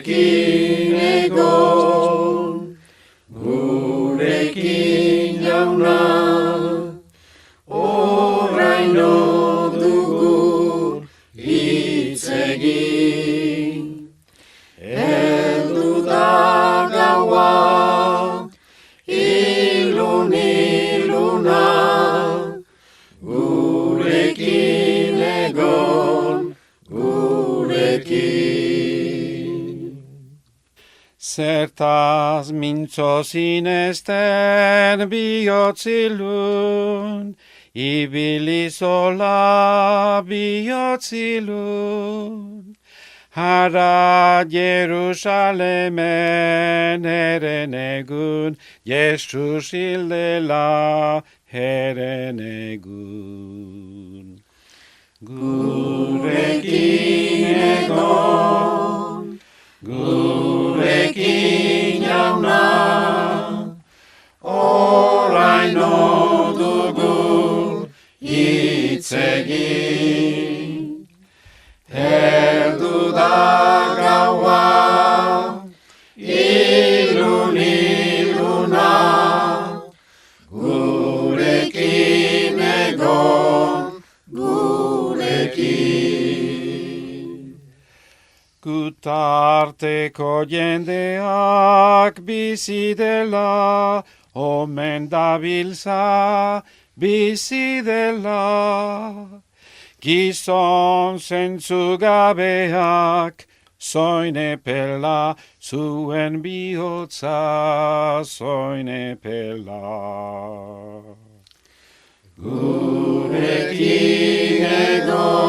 gurekin egon, gurekin jauna, oraino dugu hitz egin. Heldu da gaua, ilun iluna, gurekin egon, gurekin. Zertaz mintzo zinezten bihotzilun, ibili zola bihotzilun. Hara Jerusalemen eren egun, Jesus hildela eren egun. Gurekin egon, gurekin jauna, oraino dugu hitz egin. Heldu da gaua, ilun iluna, gurekin egon, gurekin. Gutarteko jendeak bizi dela, omen dabiltza bizi dela. Gizon zentzugabeak, zoinepela, zuen bihotza, zoinepela. Gurekin egon.